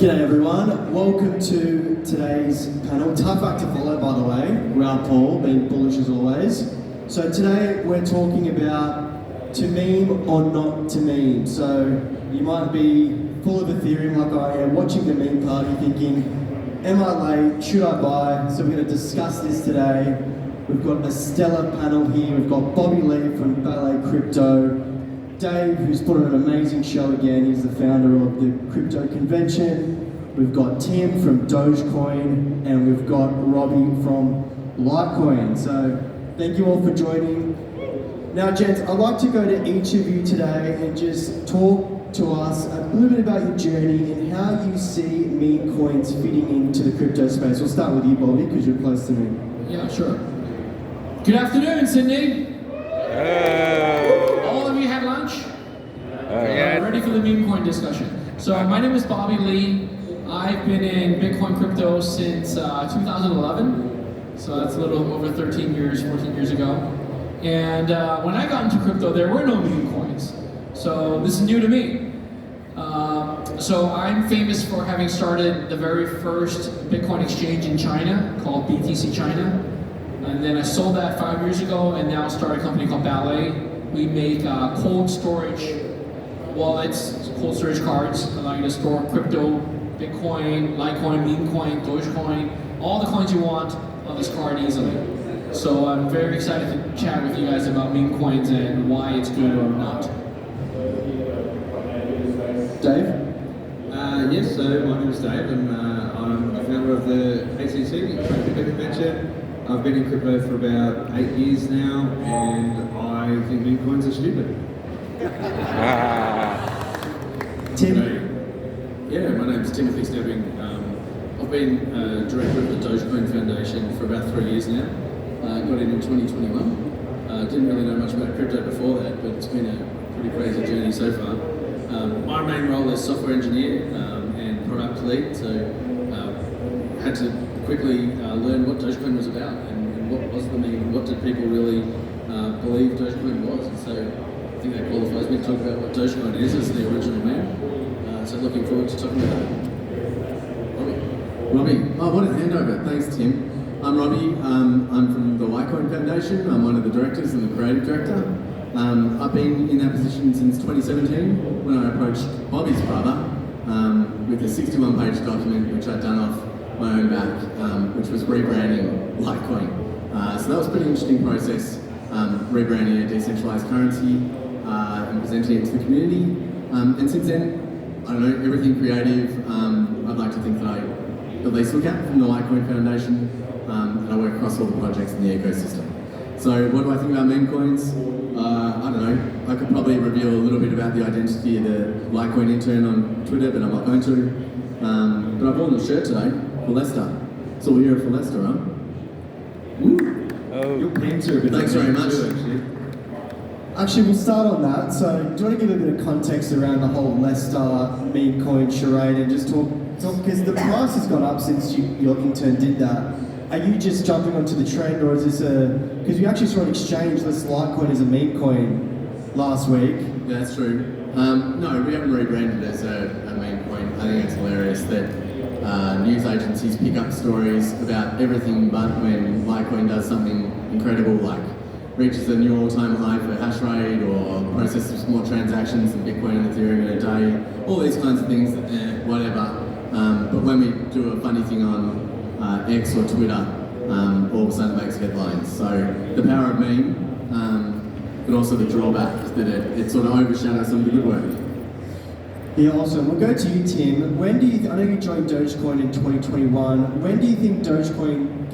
G'day everyone, welcome to today's panel. Tough act to follow, by the way. Raoul Paul, being bullish as always. So today we're talking about to meme or not to meme. So you might be full of Ethereum like I am, watching the meme party thinking, am I late, should I buy? So we're going to discuss this today. We've got a stellar panel here. We've got Bobby Lee from Ballet Crypto, Dave, who's put on an amazing show again. He's the founder of the Crypto Convention. We've got Tim from Dogecoin, and we've got Robbie from Litecoin. So thank you all for joining. Now, gents, I'd like to go to each of you today and just talk to us a little bit about your journey and how you see meme coins fitting into the crypto space. We'll start with you, Bobby, because you're close to me. Yeah, sure. Good afternoon, Sydney. All of you had lunch? Yeah. Ready for the meme coin discussion. So my name is Bobby Lee. I've been in Bitcoin crypto since 2011. So that's a little over 13 years, 14 years ago. And when I got into crypto, there were no meme coins. So this is new to me. So I'm famous for having started the very first Bitcoin exchange in China called BTC China. And then I sold that 5 years ago and now started a company called Ballet. We make cold storage wallets, cold storage cards, allow you to store crypto, Bitcoin, Litecoin, meme coin, Dogecoin, all the coins you want on this card easily. So I'm very excited to chat with you guys about meme coins and why it's good or not. Dave? Yes, so my name is Dave and I'm the founder of the ACC, Crypto Convention. I've been in crypto for about 8 years now and I think meme coins are stupid. Tim? Yeah, my name is Timothy Stebbing. I've been director of the Dogecoin Foundation for about 3 years now. Got in 2021. Didn't really know much about crypto before that, but it's been a pretty crazy journey so far. My main role is software engineer and product lead, so had to quickly learn what Dogecoin was about and what was the meme, what did people really believe Dogecoin was. And so I think that qualifies me to talk about what Dogecoin is as the original meme. So looking forward to talking about it. Robbie. Oh, what a handover. Thanks, Tim. I'm Robbie. I'm from the Litecoin Foundation. I'm one of the directors and the creative director. I've been in that position since 2017 when I approached Bobby's brother with a 61-page document which I'd done off my own back, which was rebranding Litecoin. So that was a pretty interesting process, rebranding a decentralized currency and presenting it to the community. And since then, I don't know, everything creative, I'd like to think that I at least look at from the Litecoin Foundation, and I work across all the projects in the ecosystem. So what do I think about meme coins? I don't know, I could probably reveal a little bit about the identity of the Litecoin intern on Twitter, but I'm not going to. But I've worn the shirt today for Leicester. So we're here for Leicester, huh? Woo! Oh. Your pants are a bit Thanks very much. Actually, we'll start on that. So, do you want to give a bit of context around the whole Leicester meme coin charade and just talk because the price has gone up since your intern did that. Are you just jumping onto the trend, or is this because we actually saw an exchange list Litecoin as a meme coin last week? Yeah, that's true. No, we haven't rebranded it as a meme coin. I think it's hilarious that news agencies pick up stories about everything but when Litecoin does something incredible like reaches a new all-time high for hash rate or processes more transactions than Bitcoin and Ethereum in a day, all these kinds of things, whatever. But when we do a funny thing on X or Twitter, all of a sudden it makes headlines. So the power of meme, but also the drawback that it sort of overshadows some of the good work. Yeah, awesome. We'll go to you, Tim. When do you? I know you joined Dogecoin in 2021. When do you think Dogecoin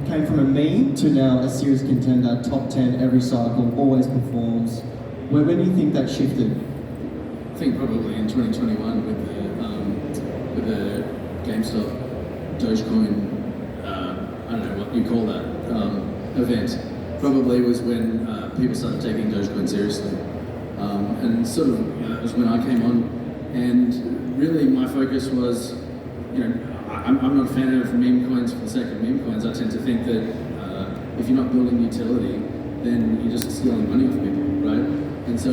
came from a meme to now a serious contender, top 10 every cycle, always performs? When do you think that shifted? I think probably in 2021 with the GameStop Dogecoin, I don't know what you call that, event, probably was when people started taking Dogecoin seriously. And sort of, it was when I came on, and really my focus was, I'm not a fan of meme coins for the sake of meme coins. I tend to think that if you're not building utility, then you're just stealing money from people, right? And so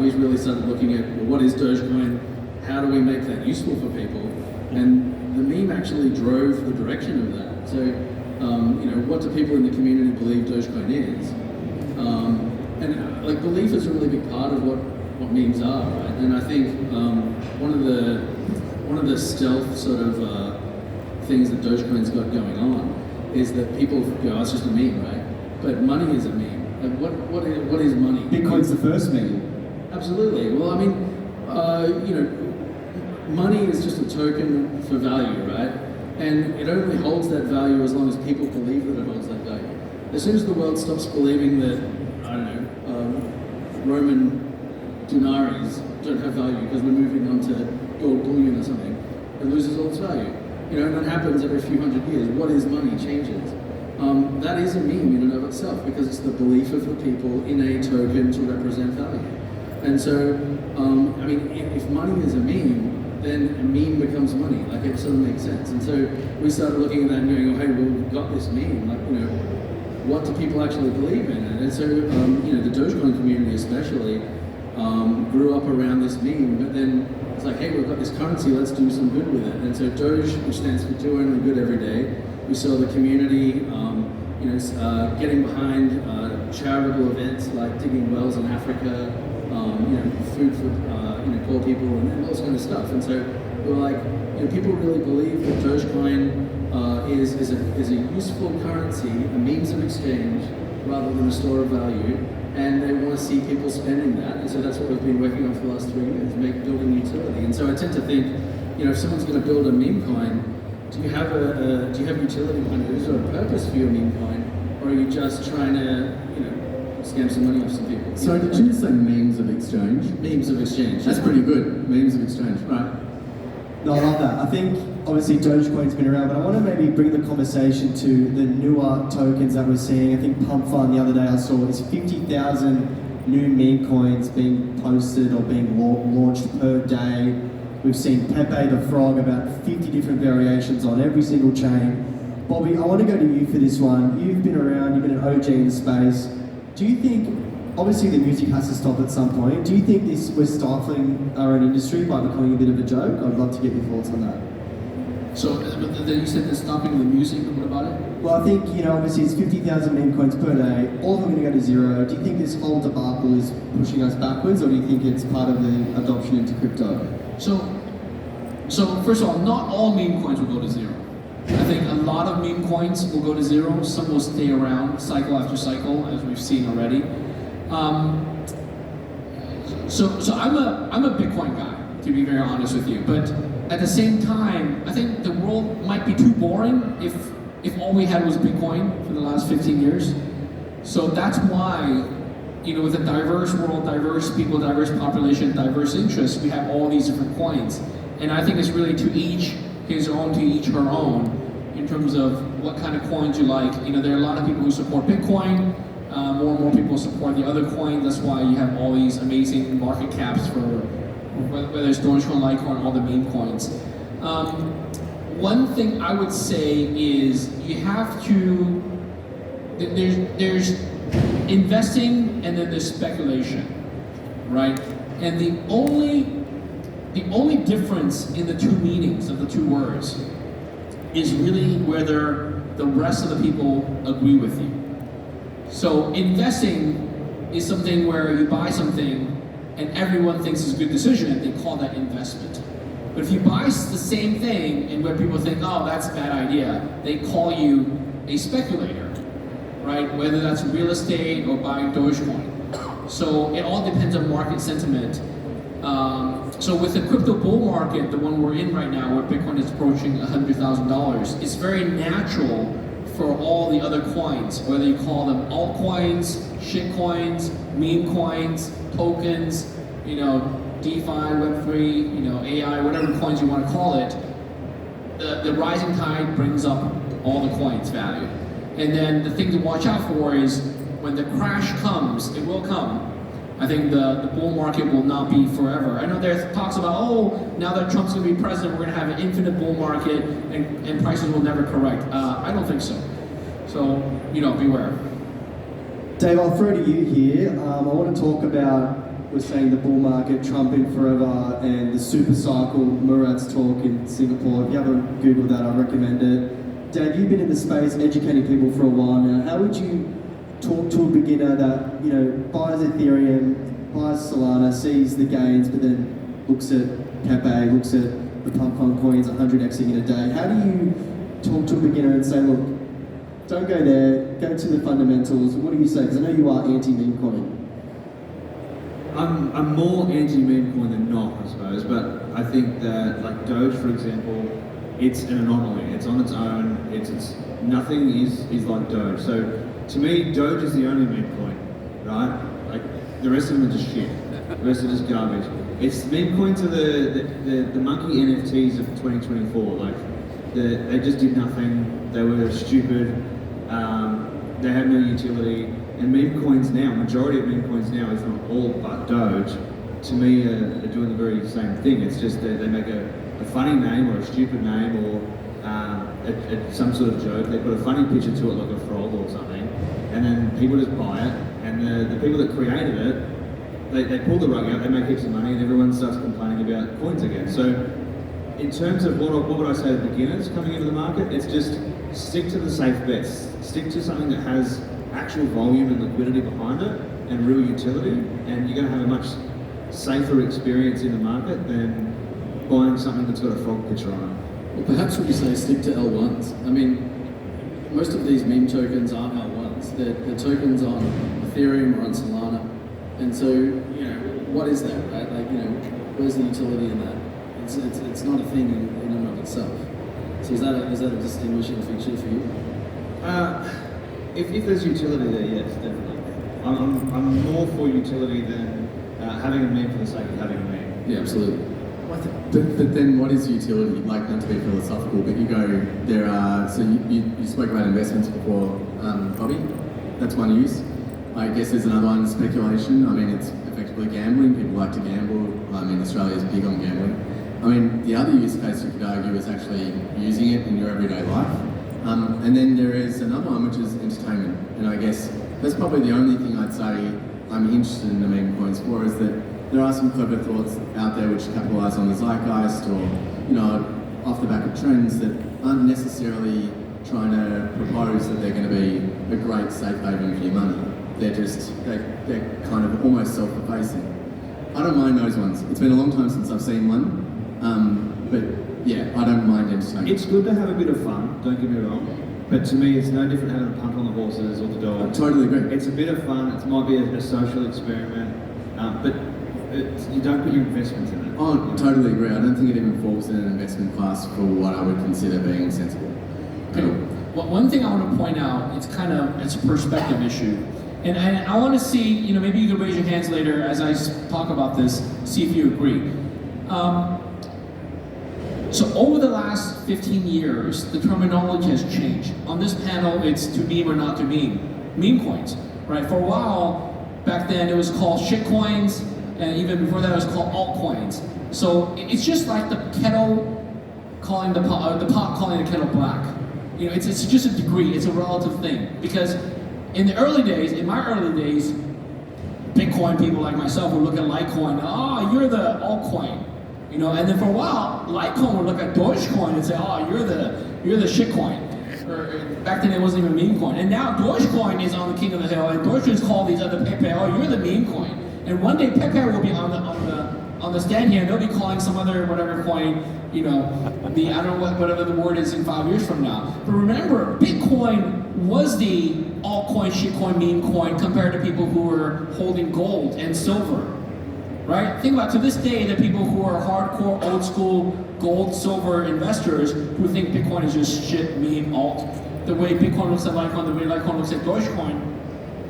we really started looking at, well, what is Dogecoin? how do we make that useful for people? And the meme actually drove the direction of that. So, what do people in the community believe Dogecoin is? And like belief is a really big part of what memes are, right? And I think one of the stealth sort of things that Dogecoin's got going on is that people go, oh, it's just a meme, right? But money is a meme. Like what is money? Bitcoin's the first meme. Absolutely. Well, I mean, money is just a token for value, right? And it only holds that value as long as people believe that it holds that value. As soon as the world stops believing that, I don't know, Roman denaries don't have value because we're moving on to gold bullion or something, it loses all its value. And that happens every few hundred years. What is money changes. That is a meme in and of itself because it's the belief of the people in a token to represent value. And so, I mean, if money is a meme, then a meme becomes money. Like, it sort of makes sense. And so we started looking at that and going, oh, hey, well, we've got this meme. Like, what do people actually believe in? And so, the Dogecoin community especially grew up around this meme, but then it's like, hey, we've got this currency, let's do some good with it. And so Doge, which stands for Do Only Good Every Day, we saw the community, getting behind charitable events like digging wells in Africa, food for poor people and all this kind of stuff. And so we were like, people really believe that Dogecoin is a useful currency, a means of exchange, rather than a store of value. And they want to see people spending that. And so that's what we've been working on for the last 3 years, building utility. And so I tend to think, if someone's going to build a meme coin, do you have utility behind it? Is there a purpose for your meme coin? Or are you just trying to, scam some money off some people? So did you just say memes of exchange? Memes of exchange. That's pretty good. Memes of exchange, right? No, I love that. I think obviously Dogecoin's been around, but I want to maybe bring the conversation to the newer tokens that we're seeing. I think Pump Fund the other day I saw is 50,000 new meme coins being posted or being launched per day. We've seen Pepe the Frog, about 50 different variations on every single chain. Bobby, I want to go to you for this one. You've been around, you've been an OG in the space. Do you think, obviously the music has to stop at some point, do you think we're stifling our own industry by becoming a bit of a joke? I'd love to get your thoughts on that. So then you said they're stopping the music, what about it? Well, I think, obviously it's 50,000 meme coins per day, all of them are going to go to zero. Do you think this whole debacle is pushing us backwards, or do you think it's part of the adoption into crypto? So first of all, not all meme coins will go to zero. I think a lot of meme coins will go to zero. Some will stay around cycle after cycle, as we've seen already. So I'm a Bitcoin guy, to be very honest with you. But at the same time, I think the world might be too boring if all we had was Bitcoin for the last 15 years. So that's why, with a diverse world, diverse people, diverse population, diverse interests, we have all these different coins. And I think it's really to each his own, to each her own, in terms of what kind of coins you like. There are a lot of people who support Bitcoin, more and more people support the other coins. That's why you have all these amazing market caps for whether it's Dogecoin, Litecoin, all the meme coins. One thing I would say is you have to, there's investing and then there's speculation, right? And the only difference in the two meanings of the two words is really whether the rest of the people agree with you. So investing is something where you buy something and everyone thinks it's a good decision, and they call that investment. But if you buy the same thing and where people think, oh, that's a bad idea, they call you a speculator, right? Whether that's real estate or buying Dogecoin. So it all depends on market sentiment. So with the crypto bull market, the one we're in right now, where Bitcoin is approaching $100,000, it's very natural for all the other coins, whether you call them altcoins, shitcoins, meme coins, tokens, DeFi, Web3, AI, whatever coins you want to call it, the rising tide brings up all the coins' value. And then the thing to watch out for is when the crash comes, it will come. I think the bull market will not be forever. I know there's talks about, now that Trump's going to be president, we're going to have an infinite bull market and prices will never correct. I don't think so. So, beware. Dave, I'll throw to you here. I want to talk about was saying the bull market trumping forever and the super cycle, Murat's talk in Singapore. If you haven't Googled that, I recommend it. Dave, you've been in the space educating people for a while now. How would you talk to a beginner that, buys Ethereum, buys Solana, sees the gains, but then looks at Pepe, looks at the pump fund coins 100xing in a day? How do you talk to a beginner and say, look, don't go there, go to the fundamentals? What do you say? Because I know you are anti-meme coin. I'm more anti-meme coin than not, I suppose, but I think that, like Doge, for example, it's an anomaly. It's on its own. It's nothing is like Doge. So to me, Doge is the only meme coin, right? Like the rest of them are just shit. The rest are just garbage. It's meme coins are the monkey NFTs of 2024. Like they just did nothing. They were stupid. They had no utility. And meme coins now, majority of meme coins now, if not all but Doge, to me are doing the very same thing. It's just that they make a funny name or a stupid name or some sort of joke. They put a funny picture to it like a frog or something, and then people just buy it. And the people that created it, they pull the rug out, they make heaps of money, and everyone starts complaining about coins again. So in terms of what would I say to beginners coming into the market, it's just stick to the safe bets. Stick to something that has actual volume and liquidity behind it and real utility, and you're going to have a much safer experience in the market than buying something that's got a frog picture on it. Well, perhaps we say stick to L1s. I mean, most of these meme tokens aren't L1s. They're tokens on Ethereum or on Solana. And so, what is that, right? Like, where's the utility in that? It's not a thing in and of itself. So is that a distinguishing feature for you? If there's utility there, yes, definitely. I'm more for utility than having a meme for the sake of having a meme. Yeah, absolutely. But then what is utility? Like, not to be philosophical, but there are, so you spoke about investments before, Robbie, that's one use. I guess there's another one, speculation. I mean, it's effectively gambling. People like to gamble. I mean, Australia's big on gambling. I mean, the other use case you could argue is actually using it in your everyday life. And then there is another one, which is entertainment. And I guess that's probably the only thing I'd say I'm interested in the meme coins for, is that there are some clever thoughts out there which capitalise on the zeitgeist or, off the back of trends that aren't necessarily trying to propose that they're going to be a great safe haven for your money. They're kind of almost self-effacing. I don't mind those ones. It's been a long time since I've seen one. But yeah, I don't mind entertainment. It's good to have a bit of fun, don't get me wrong. But to me, it's no different having a punt on the horses or the dog. I totally agree. It's a bit of fun. It might be a social experiment, but you don't put your investments in it. Oh, totally agree. I don't think it even falls in an investment class for what I would consider being sensible. Okay. Well, one thing I want to point out, it's a perspective issue. And I want to see, maybe you can raise your hands later as I talk about this, see if you agree. So over the last 15 years, the terminology has changed. On this panel, it's to meme or not to meme coins, right? For a while, back then it was called shitcoins, and even before that it was called altcoins. So it's just like the kettle calling the pot calling the kettle black. It's just a degree, it's a relative thing. Because in my early days, Bitcoin people like myself would look at Litecoin, you're the altcoin. And then for a while, Litecoin would look at Dogecoin and say, you're the shitcoin. Or back then it wasn't even meme coin. And now Dogecoin is on the king of the hill, and Dogecoin's called these other Pepe, you're the meme coin. And one day Pepe will be on the stand here, and they'll be calling some other whatever coin, I don't know whatever the word is in 5 years from now. But remember, Bitcoin was the altcoin, shitcoin, meme coin compared to people who were holding gold and silver. Right? Think about it, to this day, the people who are hardcore, old school, gold, silver investors who think Bitcoin is just shit, meme, alt. The way Bitcoin looks at Litecoin, the way Litecoin looks at Dogecoin,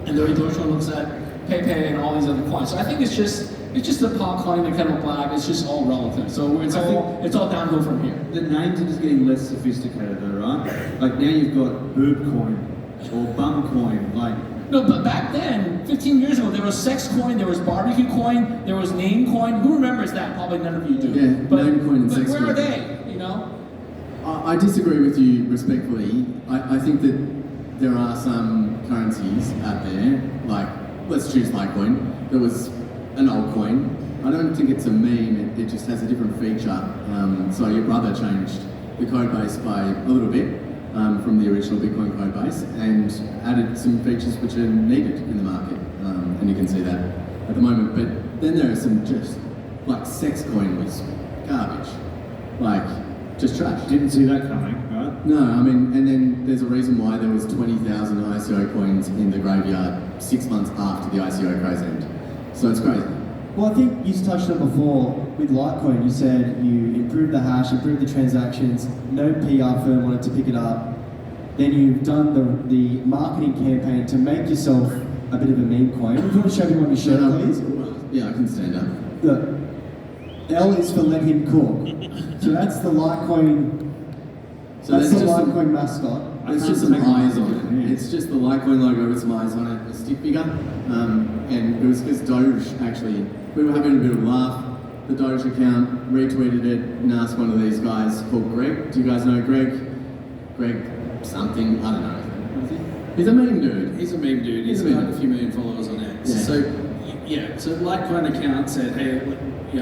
and the way Dogecoin looks at Pepe and all these other coins. So I think it's just the pot calling the kettle black. It's just all relative. So it's all downhill from here. The names are just getting less sophisticated though, right? Like now you've got boob coin or bum coin, like. No, but back then, 15 years ago, there was sex coin, there was barbecue coin, there was name coin. Who remembers that? Probably none of you do. Yeah, name coin and sex coin. But where are they? I disagree with you respectfully. I think that there are some currencies out there, like, let's choose Litecoin, that was an old coin. I don't think it's a meme, it just has a different feature. So your brother changed the code base by a little bit from the original Bitcoin code base and added some features which are needed in the market. And you can see that at the moment. But then there are some just, like sex coin was garbage. Like, just trash. Didn't see that coming, right? No, I mean, and then there's a reason why there was 20,000 ICO coins in the graveyard 6 months after the ICO craze ended. So it's crazy. Well, I think you touched on it before with Litecoin. You said you improved the hash, improved the transactions, no PR firm wanted to pick it up. Then you've done the marketing campaign to make yourself a bit of a meme coin. Do you want to show everyone your shirt, please? Yeah, I can stand up. Look, L is for let him cook. So that's the Litecoin. So that's the just Litecoin mascot. There's just some eyes on it. It's just the Litecoin logo with some eyes on it, a stick figure. And it was because Doge actually, we were having a bit of a laugh. The Doge account retweeted it and asked one of these guys called Greg. Do you guys know Greg? Greg something, I don't know. He's a meme dude. He's a meme dude. He's got a few million followers on X. Yeah. So Litecoin account said, hey,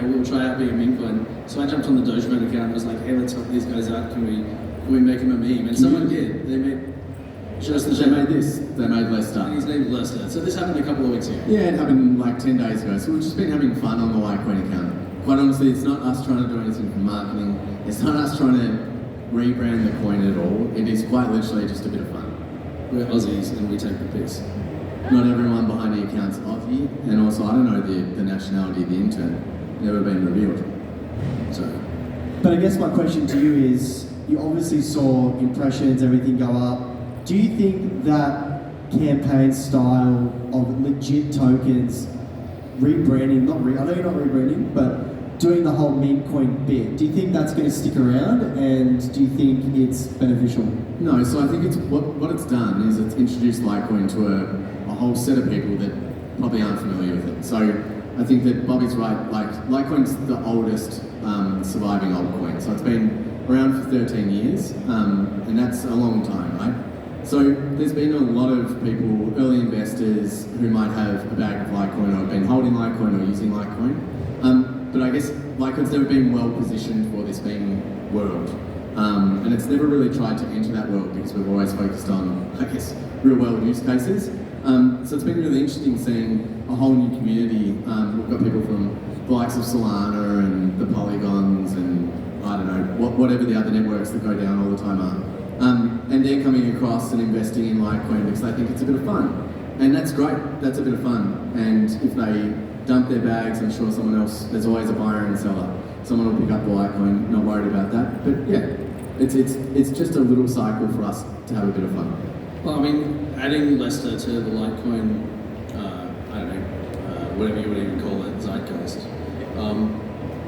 we'll try out being a meme coin. So I jumped on the Dogecoin account and was like, hey, let's help these guys out. Can we make him a meme? And someone did. They made this. They made Lester. And his name's Lester. So this happened a couple of weeks ago. Yeah, it happened like 10 days ago. So we've just been having fun on the Litecoin account. Quite honestly, it's not us trying to do anything for marketing. It's not us trying to rebrand the coin at all. It is quite literally just a bit of fun. We're Aussies and we take the piss. Not everyone behind the account's Aussie, and also I don't know the nationality of the intern. Never been revealed. So. But I guess my question to you is, you obviously saw impressions, everything go up. Do you think that campaign style of legit tokens, rebranding, I know you're not rebranding, but doing the whole meme coin bit, do you think that's going to stick around, and do you think it's beneficial? No, so I think it's what it's done is it's introduced Litecoin to a whole set of people that probably aren't familiar with it. So I think that Bobby's right, like Litecoin's the oldest surviving altcoin. So it's been around for 13 years, and that's a long time, right? So there's been a lot of people, early investors, who might have a bag of Litecoin or have been holding Litecoin or using Litecoin. But I guess Litecoin's never been well positioned for this meme world. And it's never really tried to enter that world because we've always focused on, I guess, real world use cases. So it's been really interesting seeing a whole new community. We've got people from the likes of Solana and the Polygons and I don't know, whatever the other networks that go down all the time are. And they're coming across and investing in Litecoin because they think it's a bit of fun. And that's great, that's a bit of fun. And if they dump their bags, I'm sure someone else, there's always a buyer and a seller. Someone will pick up the Litecoin, not worried about that. But yeah, it's just a little cycle for us to have a bit of fun. Well, I mean, adding Lester to the Litecoin, whatever you would even call it, zeitgeist.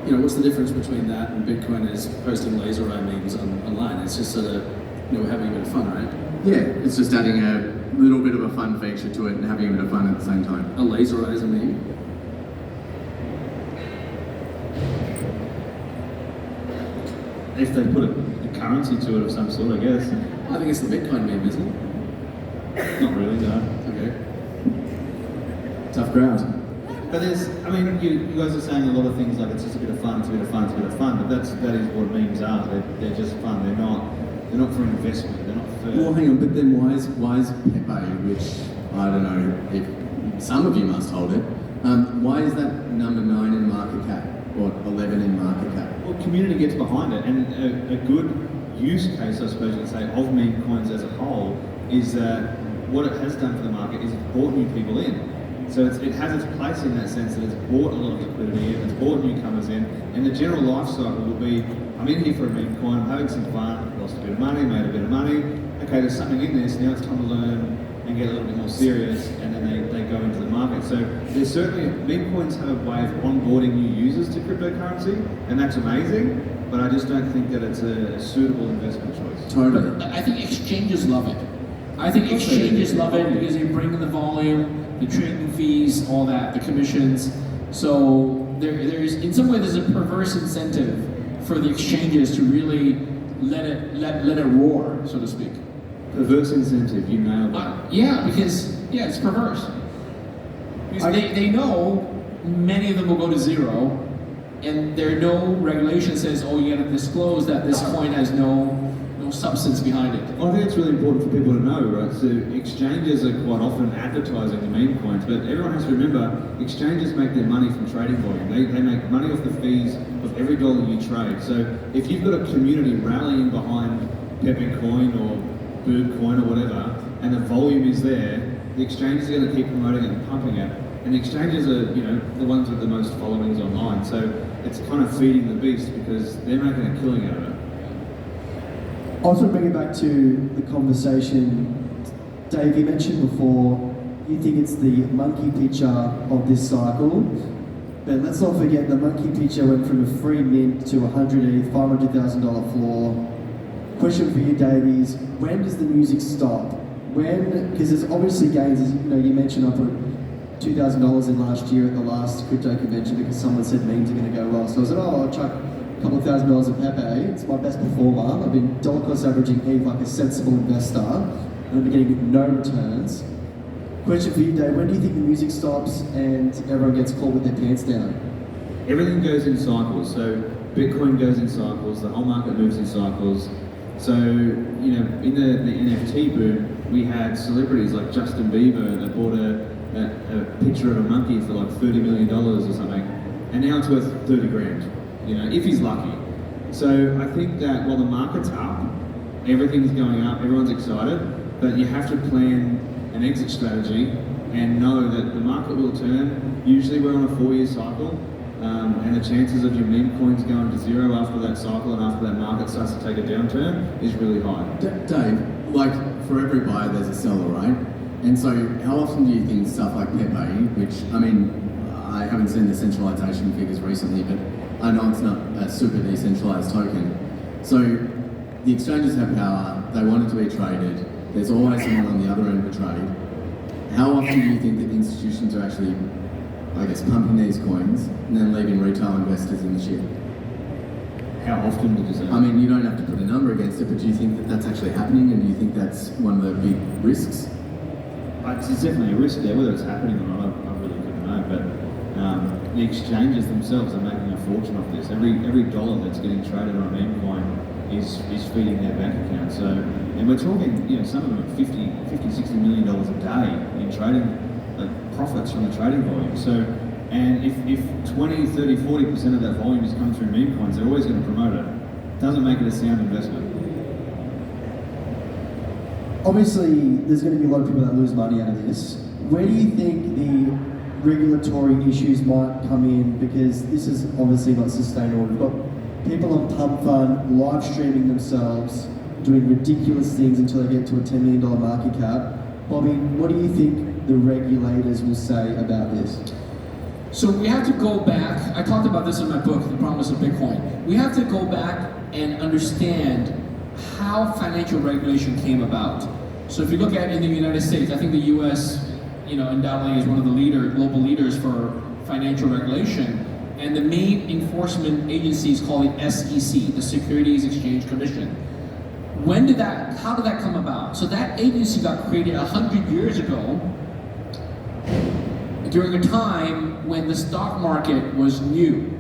What's the difference between that and Bitcoiners posting laser eye memes online? It's just sort of, we're having a bit of fun, right? Yeah, it's just adding a little bit of a fun feature to it and having a bit of fun at the same time. A laser eye is a meme. If they put a currency to it of some sort, I guess. I think it's the Bitcoin meme, isn't it? Not really, no. Okay. Tough crowd. But you guys are saying a lot of things like it's just a bit of fun, it's a bit of fun, it's a bit of fun. But that is what memes are. They're just fun. They're not for investment. They're not for. Well, hang on. But then why is Pepe, which I don't know if some of you must hold it, why is that number 9 in market cap or 11 in market cap? Well, community gets behind it, and a good use case, I suppose you could say, of meme coins as a whole is that what it has done for the market is it's brought new people in. So it has its place in that sense that it's brought a lot of liquidity in, it's brought newcomers in, and the general life cycle will be, I'm in here for a meme coin, I'm having some fun, lost a bit of money, made a bit of money, okay, there's something in this, now it's time to learn and get a little bit more serious, and then they go into the market. So there's certainly, meme coins have a way of onboarding new users to cryptocurrency, and that's amazing, but I just don't think that it's a suitable investment choice. Totally. I think exchanges love it. I think exchanges love it because they bring in the volume, the trading fees, all that, the commissions. So there's in some way there's a perverse incentive for the exchanges to really let it roar, so to speak. Perverse incentive, you nailed that. Yeah, because it's perverse. Because they know many of them will go to zero, and there are no regulation says, oh, you got to disclose that this coin has no substance behind it. I think it's really important for people to know, right? So exchanges are quite often advertising the meme coins, but everyone has to remember, exchanges make their money from trading volume. They make money off the fees of every dollar you trade. So if you've got a community rallying behind Pepe Coin or Bird Coin or whatever, and the volume is there, the exchanges are going to keep promoting it and pumping it. And the exchanges are, the ones with the most followings online. So it's kind of feeding the beast because they're making a killing out of it. I also bring it back to the conversation. Dave, you mentioned before, you think it's the monkey picture of this cycle, but let's not forget the monkey picture went from a free mint to $100,000, $500,000 floor. Question for you, Dave, is when does the music stop? When, because there's obviously gains, as you mentioned, I put $2,000 in last year at the last crypto convention because someone said memes are going to go well. So I said, I'll chuck couple of $1,000 of Pepe. It's my best performer. I've been dollar cost averaging ETH like a sensible investor, and I've been getting no returns. Question for you, Dave, when do you think the music stops and everyone gets caught with their pants down? Everything goes in cycles. So Bitcoin goes in cycles, the whole market moves in cycles. So, in the NFT boom, we had celebrities like Justin Bieber that bought a picture of a monkey for like $30 million or something, and now it's worth 30 grand. If he's lucky. So I think that while the market's up, everything's going up, everyone's excited, but you have to plan an exit strategy and know that the market will turn. Usually we're on a 4-year cycle, and the chances of your meme coins going to zero after that cycle and after that market starts to take a downturn is really high. Dave, like for every buyer there's a seller, right? And so how often do you think stuff like Pepe, which, I haven't seen the centralization figures recently, but I know it's not a super decentralized token. So the exchanges have power, they want it to be traded, there's always someone on the other end of a trade. How often do you think that institutions are actually, pumping these coins and then leaving retail investors in the shit? How often did you say? You don't have to put a number against it, but do you think that that's actually happening, and do you think that's one of the big risks? It's definitely a risk there, whether it's happening or not, I really couldn't know, but the exchanges themselves are making a fortune off this. Every dollar that's getting traded on a meme coin is feeding their bank account. So, and we're talking, some of them are $50-60 million a day in trading, profits from the trading volume. So, and if 20, 30, 40% of that volume is coming through meme coins, they're always going to promote it. Doesn't make it a sound investment. Obviously, there's going to be a lot of people that lose money out of this. Where do you think the regulatory issues might come in, because this is obviously not sustainable? We've got people on Pump Fund live streaming themselves, doing ridiculous things until they get to a $10 million market cap. Bobby, what do you think the regulators will say about this? So we have to go back, I talked about this in my book, The Promise of Bitcoin. We have to go back and understand how financial regulation came about. So if you look at in the United States, I think the US, undoubtedly is one of the global leaders for financial regulation. And the main enforcement agency is called the SEC, the Securities Exchange Commission. How did that come about? So that agency got created 100 years ago during a time when the stock market was new.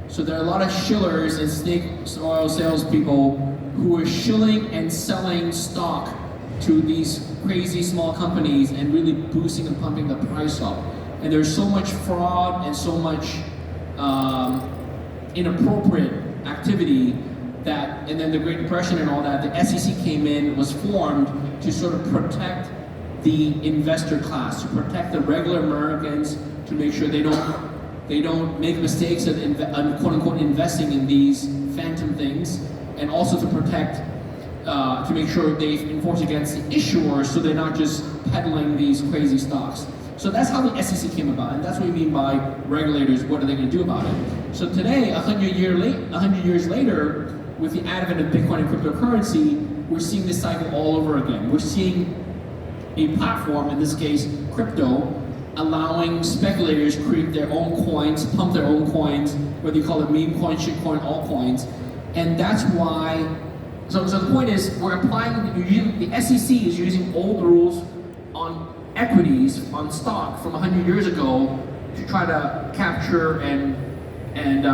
So there are a lot of shillers and snake oil salespeople who were shilling and selling stock to these crazy small companies and really boosting and pumping the price up. And there's so much fraud and so much inappropriate activity that, and then the Great Depression and all that, the SEC came in, was formed to sort of protect the investor class, to protect the regular Americans, to make sure they don't make mistakes of quote unquote investing in these phantom things, and also to protect, to make sure they enforce against the issuers so they're not just peddling these crazy stocks. So that's how the SEC came about, and that's what we mean by regulators, what are they going to do about it? So today, 100 years later, with the advent of Bitcoin and cryptocurrency, we're seeing this cycle all over again. We're seeing a platform, in this case crypto, allowing speculators to create their own coins, pump their own coins, whether you call it meme coin, shitcoin, altcoins. And that's why, so the point is, we're applying, the SEC is using old rules on equities, on stock from 100 years ago to try to capture and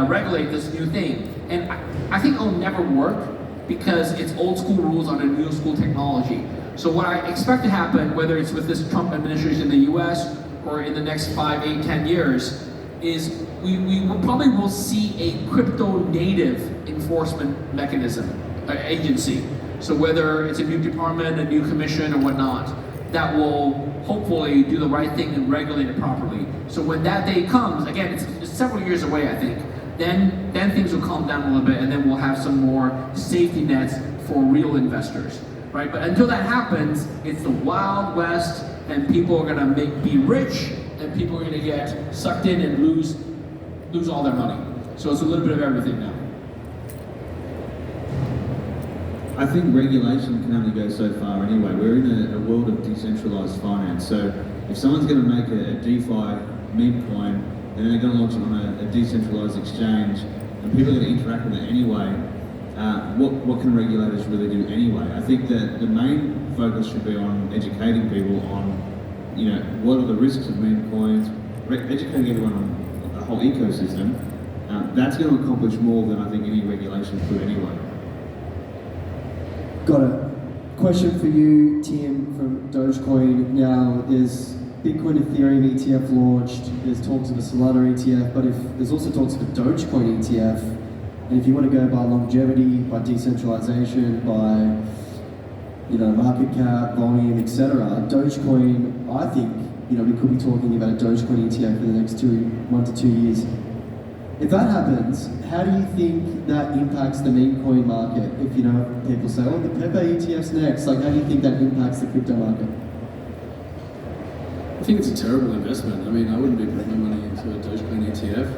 regulate this new thing. And I think it'll never work because it's old school rules on a new school technology. So what I expect to happen, whether it's with this Trump administration in the US or in the next 5, 8, 10 years, is we probably will see a crypto native enforcement mechanism, agency. So whether it's a new department, a new commission or whatnot, that will hopefully do the right thing and regulate it properly. So when that day comes, again, it's several years away, I think, then things will calm down a little bit and then we'll have some more safety nets for real investors, right? But until that happens, it's the Wild West and people are gonna be rich and people are gonna get sucked in and lose all their money. So it's a little bit of everything now. I think regulation can only go so far anyway. We're in a world of decentralized finance. So if someone's going to make a DeFi meme coin, then they're going to launch it on a decentralized exchange, and people are going to interact with it anyway. What can regulators really do anyway? I think that the main focus should be on educating people on, what are the risks of meme coins, educating everyone on the whole ecosystem. That's going to accomplish more than I think any regulation could anyway. Got a question for you, Tim, from Dogecoin. Now, there's Bitcoin Ethereum ETF launched, there's talks of a Solana ETF, but there's also talks of a Dogecoin ETF. And if you want to go by longevity, by decentralization, by market cap, volume, etc., Dogecoin, I think, we could be talking about a Dogecoin ETF for the next 1 to 2 years. If that happens, how do you think that impacts the meme coin market? If people say, the Pepe ETF's next, how do you think that impacts the crypto market? I think it's a terrible investment. I mean, I wouldn't be putting my money into a Dogecoin ETF.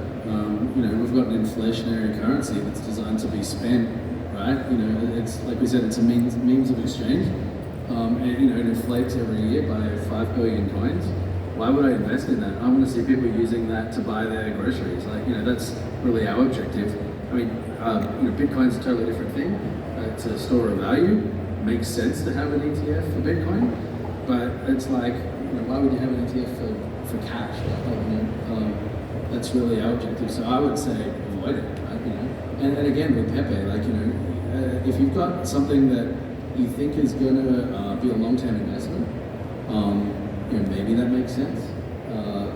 We've got an inflationary currency that's designed to be spent, right? It's like we said, it's a means of exchange, and it inflates every year by 5 billion coins. Why would I invest in that? I want to see people using that to buy their groceries. That's really our objective. I mean, Bitcoin's a totally different thing. It's a store of value. It makes sense to have an ETF for Bitcoin, but it's why would you have an ETF for cash? That's really our objective. So I would say avoid it. And again with Pepe, if you've got something that you think is going to be a long-term investment, maybe that makes sense.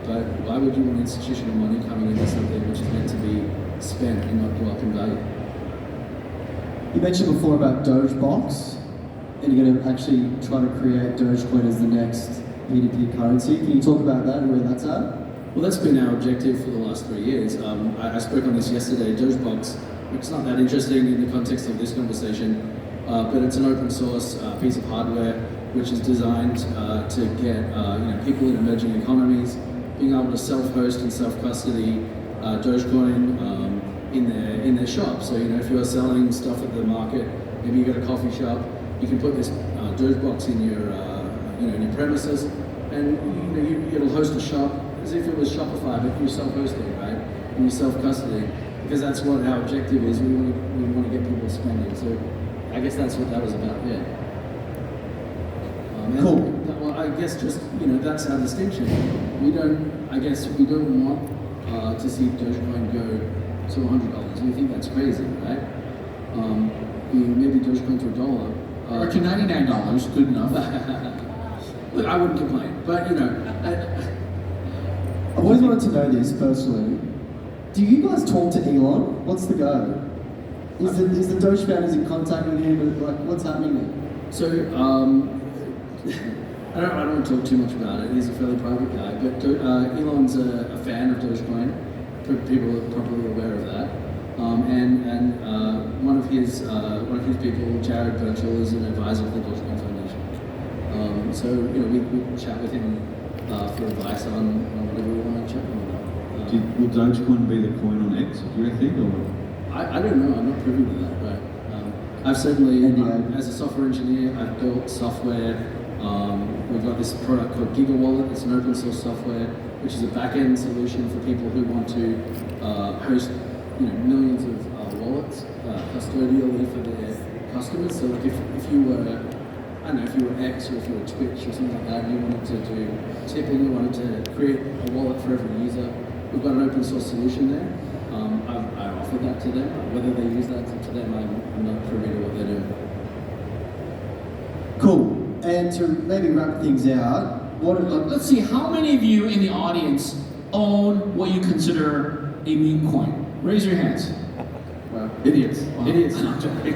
But why would you want institutional money coming into something which is meant to be spent and not go up in value? You mentioned before about Dogebox, and you're going to actually try to create Dogecoin as the next P2P currency. Can you talk about that and where that's at? Well, that's been our objective for the last 3 years. I spoke on this yesterday. Dogebox, which is not that interesting in the context of this conversation, but it's an open source piece of hardware which is designed to get people in emerging economies being able to self-host and self-custody Dogecoin in their shop. So if you're selling stuff at the market, maybe you've got a coffee shop, you can put this Dogebox in your in your premises, and it'll host a shop as if it was Shopify, but you're self-hosting, right? And you're self-custody, because that's what our objective is. We want to get people spending. So I guess that's what that was about. Yeah. Cool. Well, I guess just that's our distinction. We don't want to see Dogecoin go to $100. We think that's crazy, right? Maybe Dogecoin to $1. Or to $99, good enough. Look, I wouldn't complain, but I've always wanted to know this personally. Do you guys talk to Elon? What's the go? Is the Doge founders in contact with him? What's happening there? So, I don't want to talk too much about it. He's a fairly private guy, but Elon's a fan of Dogecoin. People are probably aware of that. And one of his people, Jared Birchall, is an advisor for the Dogecoin Foundation. So we chat with him for advice on whatever we want to chat with him about. Will Dogecoin be the coin on X, do you think, or? I don't know. I'm not privy to that, but I've certainly, as a software engineer, I've built software. We've got this product called GigaWallet. It's an open source software, which is a back-end solution for people who want to host, millions of wallets custodially for their customers. So, if you were I don't know, if you were X or if you were Twitch or something like that, and you wanted to do tipping, you wanted to create a wallet for every user, we've got an open source solution there. I offered that to them. Whether they use that, it's up to them. I'm not privy to what they're doing. Cool. And to maybe wrap things out, Let's see, how many of you in the audience own what you consider a meme coin? Raise your hands. Well, idiots. Wow. Idiots. Not joking.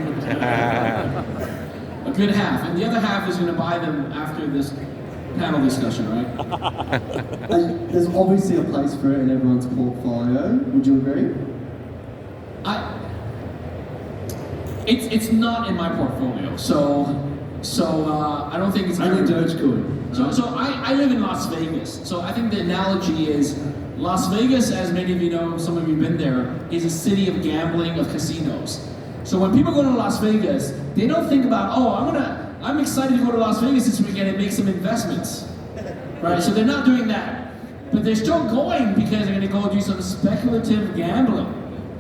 A good half, and the other half is going to buy them after this panel discussion, right? and there's obviously a place for it in everyone's portfolio. Would you agree? It's not in my portfolio, so I don't think it's Only Dogecoin. So I live in Las Vegas, so I think the analogy is Las Vegas, as many of you know, some of you have been there, is a city of gambling, of casinos. So when people go to Las Vegas, they don't think about, I'm excited to go to Las Vegas this weekend and make some investments, right? So they're not doing that, but they're still going because they're going to go do some speculative gambling,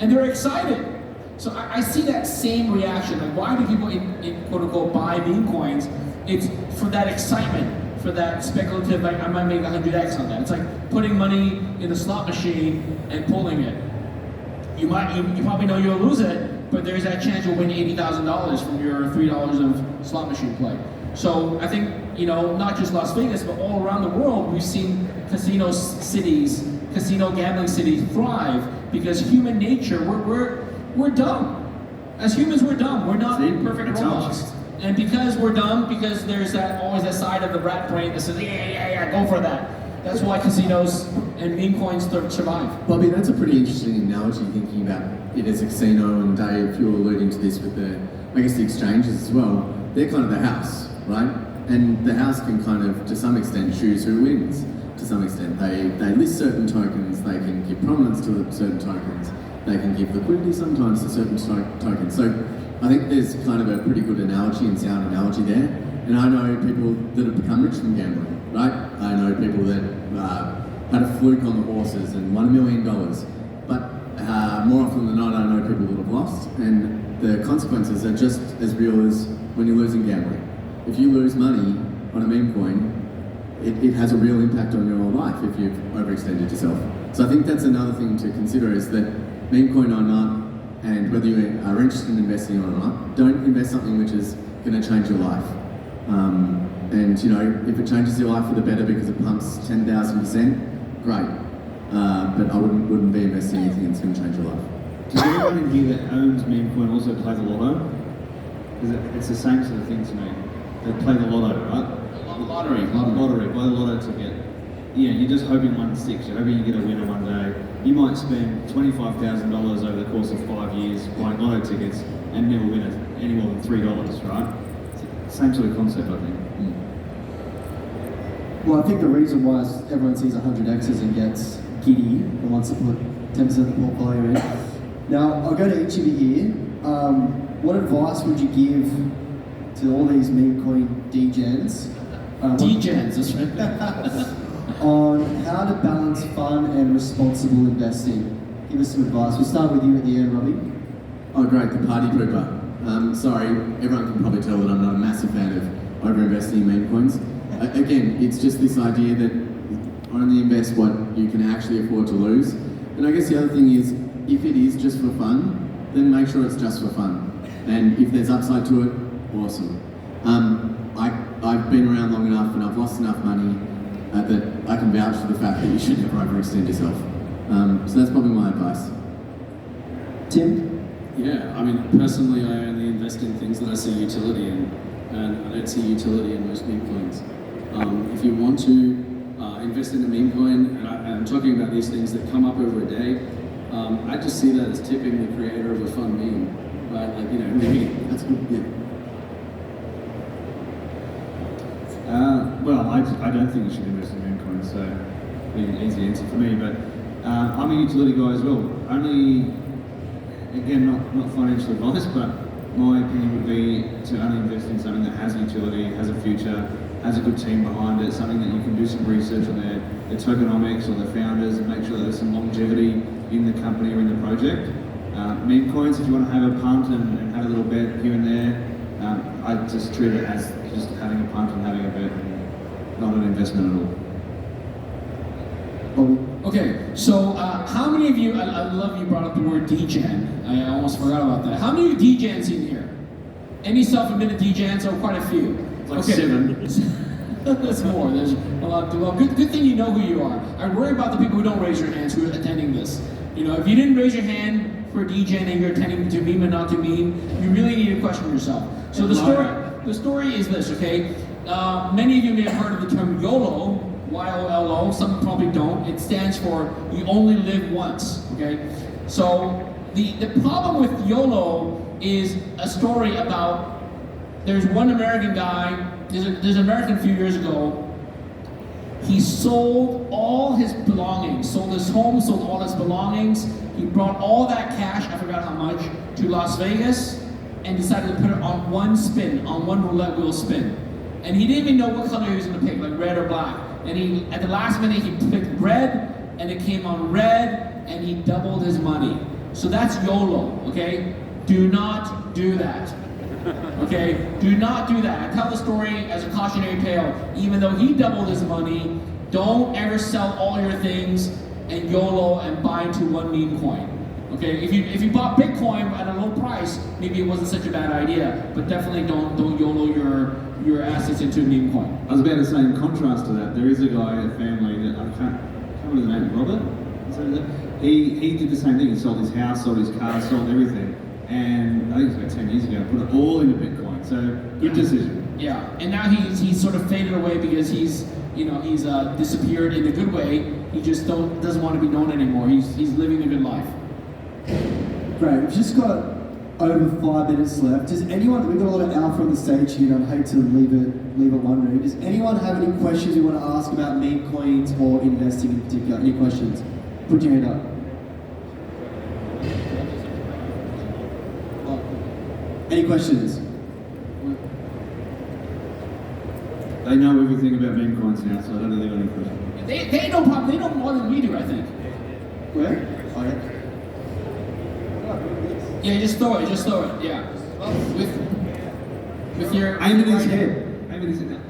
and they're excited. So I see that same reaction. Like, why do people in quote unquote buy meme coins? It's for that excitement, for that speculative, like I might make 100x on that. It's like putting money in a slot machine and pulling it. You probably know you'll lose it, but there's that chance you'll win $80,000 from your $3 of slot machine play. So I think, not just Las Vegas, but all around the world, we've seen casino gambling cities thrive because human nature, we're dumb. As humans, we're dumb. We're not perfect robots. And because we're dumb, because there's always that side of the rat brain that says, yeah, go for that. That's why casinos and meme coins survive. Bobby, that's a pretty interesting analogy, thinking about it as a casino, and Dave, you were alluding to this with the exchanges as well. They're kind of the house, right? And the house can kind of, to some extent, choose who wins. To some extent, they list certain tokens, they can give prominence to certain tokens, they can give liquidity sometimes to certain tokens. So I think there's kind of a pretty good analogy and sound analogy there. And I know people that have become rich from gambling, right? I know people that had a fluke on the horses and won $1 million. But more often than not, I know people that have lost, and the consequences are just as real as when you're losing gambling. If you lose money on a meme coin, it has a real impact on your life if you've overextended yourself. So I think that's another thing to consider, is that meme coin or not, and whether you are interested in investing or not, don't invest something which is going to change your life. And if it changes your life for the better because it pumps 10,000%, great. But I wouldn't be investing in anything that's going to change your life. Does anyone in here that owns meme coin also play the lotto? Because it's the same sort of thing to me. They play the lotto, right? Lottery. Buy the lotto ticket. Yeah, you're just hoping one sticks. You're hoping you get a winner one day. You might spend $25,000 over the course of 5 years buying lotto tickets and never win it any more than $3, right? Same sort of concept, I think. Well, I think the reason why everyone sees 100x's and gets giddy and wants to put 10% of the portfolio in. Now, I'll go to each of you here. What advice would you give to all these meme coin degens? Degens, that's right. On how to balance fun and responsible investing. Give us some advice. We'll start with you at the end, Robbie. Oh, great, the party pooper. Sorry, everyone can probably tell that I'm not a massive fan of over-investing in meme coins. Again, it's just this idea that only invest what you can actually afford to lose. And I guess the other thing is, if it is just for fun, then make sure it's just for fun. And if there's upside to it, awesome. I've been around long enough and I've lost enough money that I can vouch for the fact that you should never overextend yourself. So that's probably my advice. Tim? Yeah, I mean, personally, I only invest in things that I see utility in, and I don't see utility in most meme coins. If you want to invest in a meme coin, and I'm talking about these things that come up over a day, I just see that as tipping the creator of a fun meme, right? Like, maybe. That's good, yeah. Well, I don't think you should invest in meme coins, so be an easy answer for me. But I'm a utility guy as well. Only, again, not financial advice, but my opinion would be to only invest in something that has utility, has a future, has a good team behind it, something that you can do some research on the tokenomics or the founders and make sure that there's some longevity in the company or in the project. Meme coins, if you want to have a punt and have a little bet here and there, I just treat it as just having a punt and having a bet, and not an investment at all. Okay, so how many of you, I love you brought up the word degen. I almost forgot about that. How many of you degens in here? Any self-admitted degens? Oh, quite a few. Like 7. That's more. There's a lot. Well, good thing you know who you are. I worry about the people who don't raise your hands who are attending this. You know, if you didn't raise your hand for a degen and you're attending to meme and not to meme, you really need to question yourself. So the story is this, okay? Many of you may have heard of the term YOLO, Y-O-L-O. Some probably don't. It stands for you only live once, okay? So the problem with YOLO is a story about, there's one American guy, there's an American a few years ago, he sold all his belongings, sold his home, sold all his belongings, he brought all that cash, I forgot how much, to Las Vegas, and decided to put it on one spin, on one roulette wheel spin. And he didn't even know what color he was gonna pick, like red or black. And he, at the last minute, he picked red, and it came on red, and he doubled his money. So that's YOLO, okay? Do not do that. Okay? Do not do that. I tell the story as a cautionary tale. Even though he doubled his money, don't ever sell all your things and YOLO and buy into one meme coin. Okay? If you bought Bitcoin at a low price, maybe it wasn't such a bad idea. But definitely don't YOLO your assets into a meme coin. I was about to say, in contrast to that, there is a guy, a family that I can't remember the name, Robert? Is that it? He did the same thing. He sold his house, sold his car, sold everything. And I think it was about 10 years ago, put it all into Bitcoin. So good decision. Yeah, and now he's sort of faded away because he's disappeared in a good way. He just doesn't want to be known anymore. He's living a good life. Great, we've just got over 5 minutes left. Does anyone, we've got a lot of alpha on the stage here, and I'd hate to leave it wondering. Does anyone have any questions you want to ask about meme coins or investing in particular? Any questions? Put your hand up. Any questions? They know everything about meme coins now, so I don't think they've got any questions. They know probably, they know more than we do, I think. Where? Oh, yeah. Yeah, just throw it, yeah. With your... Aim at his head. Aim at his head.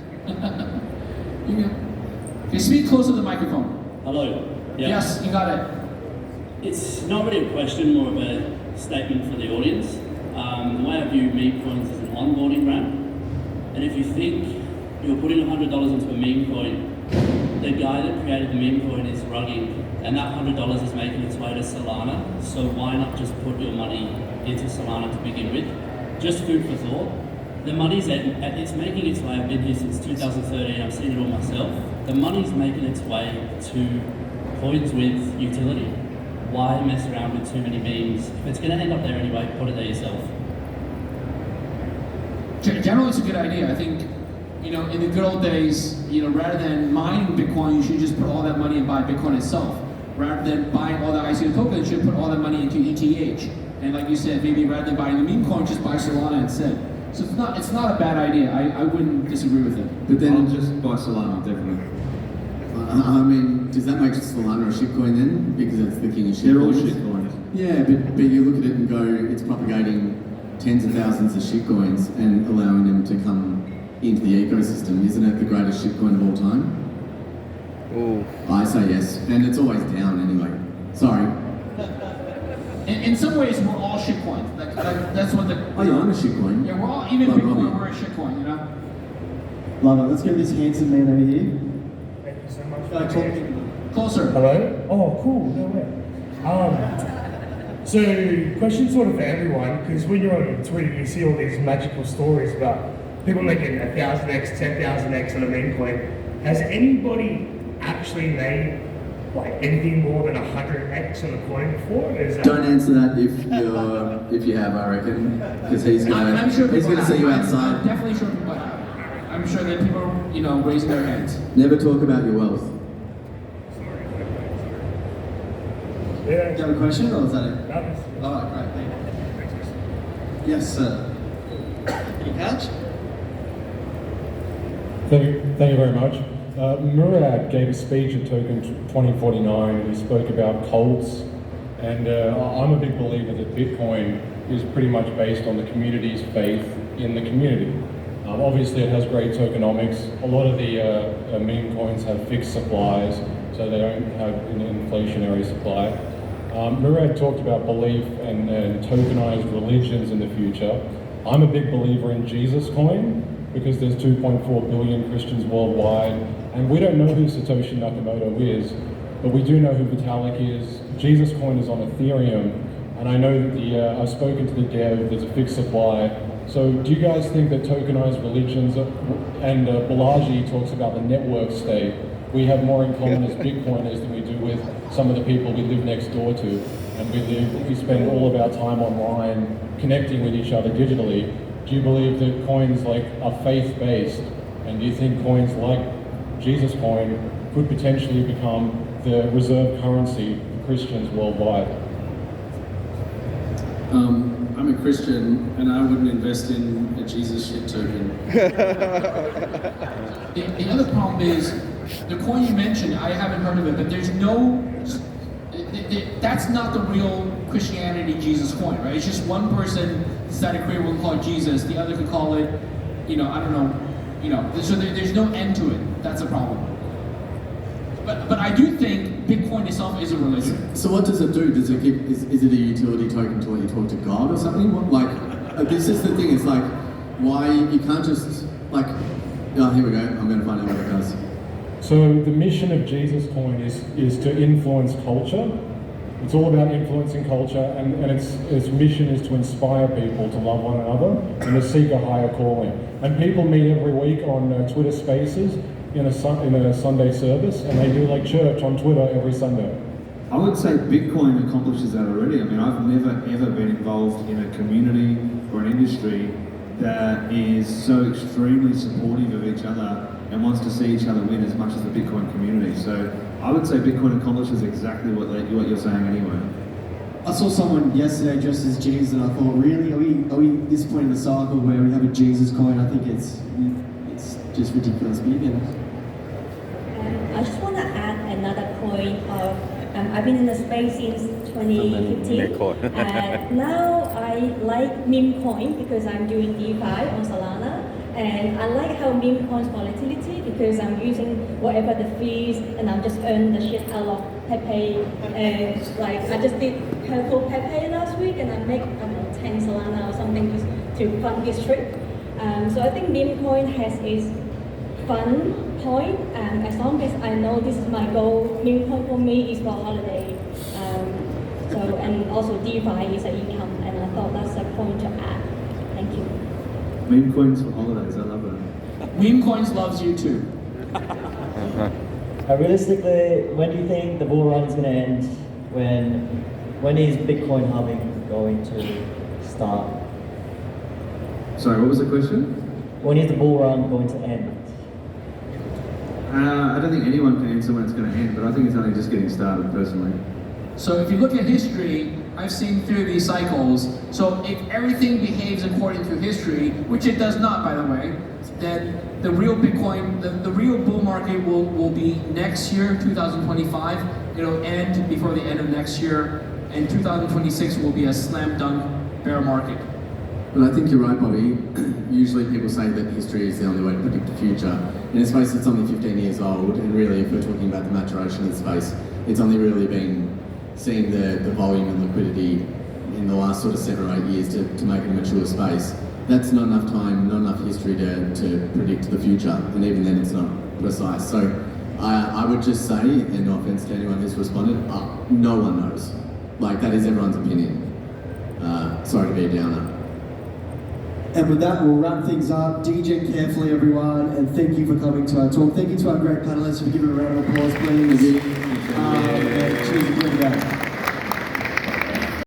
You go. Okay, speak close to the microphone. Hello. Yeah. Yes, you got it. It's not really a question, more of a statement for the audience. The way I view meme coins is an onboarding ramp. And if you think you're putting $100 into a meme coin, the guy that created the meme coin is rugging, and that $100 is making its way to Solana. So why not just put your money into Solana to begin with? Just food for thought. The money's it's making its way. I've been here since 2013. I've seen it all myself. The money's making its way to coins with utility. Why mess around with too many memes? If it's going to end up there anyway, put it there yourself. Generally, it's a good idea. I think, in the good old days, rather than mining Bitcoin, you should just put all that money and buy Bitcoin itself. Rather than buying all the ICO tokens, you should put all that money into ETH. And like you said, maybe rather than buying the meme coin, just buy Solana instead. So it's not a bad idea. I wouldn't disagree with it. But then I'll just buy Solana, definitely. I mean, does that make Solana a shitcoin then? Because it's the king of shitcoins. They're all shitcoins. Yeah, but you look at it and go, it's propagating tens of thousands of shitcoins and allowing them to come into the ecosystem. Isn't it the greatest shitcoin of all time? Oh. I say yes, and it's always down anyway. Sorry. In some ways, we're all shitcoins. Like that's what the... Oh yeah, I'm a shitcoin. Yeah, we're all, even Love Bitcoin, Robbie. we're a shitcoin, Love it. Let's get this handsome man over here. Thank you so much. Closer. Hello? Oh, cool. No way. So, question sort of for everyone, because when you're on Twitter, you see all these magical stories about people making 1,000x, 10,000x on a meme coin. Has anybody actually made like anything more than 100x on a coin before? Or is that... Don't answer that if you have, I reckon, because he's I'm sure gonna people see you have. outside. I'm definitely sure people have. I'm sure that people are, raising their hands. Never talk about your wealth. Yeah. Do you have a question, or is that it? That was... All right, great. Thank you. Yes, sir. Any catch? Thank you very much. Murad gave a speech at Token 2049 and he spoke about cults, and I'm a big believer that Bitcoin is pretty much based on the community's faith in the community. Obviously, it has great tokenomics. A lot of the meme coins have fixed supplies, so they don't have an inflationary supply. Murad talked about belief and tokenized religions in the future. I'm a big believer in Jesus coin because there's 2.4 billion Christians worldwide, and we don't know who Satoshi Nakamoto is, but we do know who Vitalik is. Jesus coin is on Ethereum, and I know that I've spoken to the dev, there's a fixed supply. So do you guys think that tokenized religions, and Balaji talks about the network state, we have more in common as Bitcoiners than we do with some of the people we live next door to, and we spend all of our time online connecting with each other digitally. Do you believe that coins are faith-based, and do you think coins like Jesus coin could potentially become the reserve currency for Christians worldwide? I'm a Christian, and I wouldn't invest in a Jesus shit token. The other problem is, the coin you mentioned, I haven't heard of it, but there's no, that's not the real Christianity Jesus coin, right? It's just one person decided to create one called Jesus, the other could call it, I don't know, so there's no end to it. That's a problem. But I do think Bitcoin itself is a religion. So what does it do? Does it give, is it a utility token to let you talk to God or something? This is the thing, it's why you can't just, oh, here we go, I'm going to find out what it does. So the mission of Jesus coin is to influence culture. It's all about influencing culture, and its mission is to inspire people to love one another and to seek a higher calling. And people meet every week on Twitter Spaces in a Sunday service, and they do church on Twitter every Sunday. I would say Bitcoin accomplishes that already. I mean, I've never ever been involved in a community or an industry that is so extremely supportive of each other and wants to see each other win as much as the Bitcoin community. So I would say Bitcoin accomplishes exactly what you're saying anyway. I saw someone yesterday dressed as Jesus, and I thought, really, are we at this point in the cycle where we have a Jesus coin? I think it's just ridiculous. But I just want to add another point of, I've been in the space since 2015. Now I like meme coin because I'm doing DeFi on Solana, and I like how meme coin's volatility because I'm using whatever the fees, and I'm just earning the shit out of Pepe. And I just did Purple Pepe last week, and I make 10 Solana or something just to fund this trip. So I think meme coin has its fun point, as long as I know this is my goal. Meme coin for me is for holiday, and also DeFi is an income, and I thought that's a point to add. Thank you. Meme coins for holidays, I love that. Meme coins loves you too. Realistically, when do you think the bull run is going to end? When is Bitcoin halving going to start? Sorry, what was the question? When is the bull run going to end? I don't think anyone can answer when it's going to end, but I think it's only just getting started, personally. So if you look at history, I've seen through these cycles, so if everything behaves according to history, which it does not, by the way, then the real Bitcoin, the real bull market will be next year, 2025. It'll end before the end of next year, and 2026 will be a slam dunk bear market. But I think you're right, Bobby. Usually people say that history is the only way to predict the future. In a space that's only 15 years old, and really if we're talking about the maturation of the space, it's only really been seeing the volume and liquidity in the last sort of 7 or 8 years to make it a mature space. That's not enough time, not enough history to predict the future, and even then it's not precise. So I would just say, and no offense to anyone who's responded, no one knows. That is everyone's opinion. Sorry to be a downer. And with that, we'll wrap things up. DJ carefully, everyone, and thank you for coming to our talk. Thank you to our great panelists. If we give a round of applause, please. Thank you. And cheers again.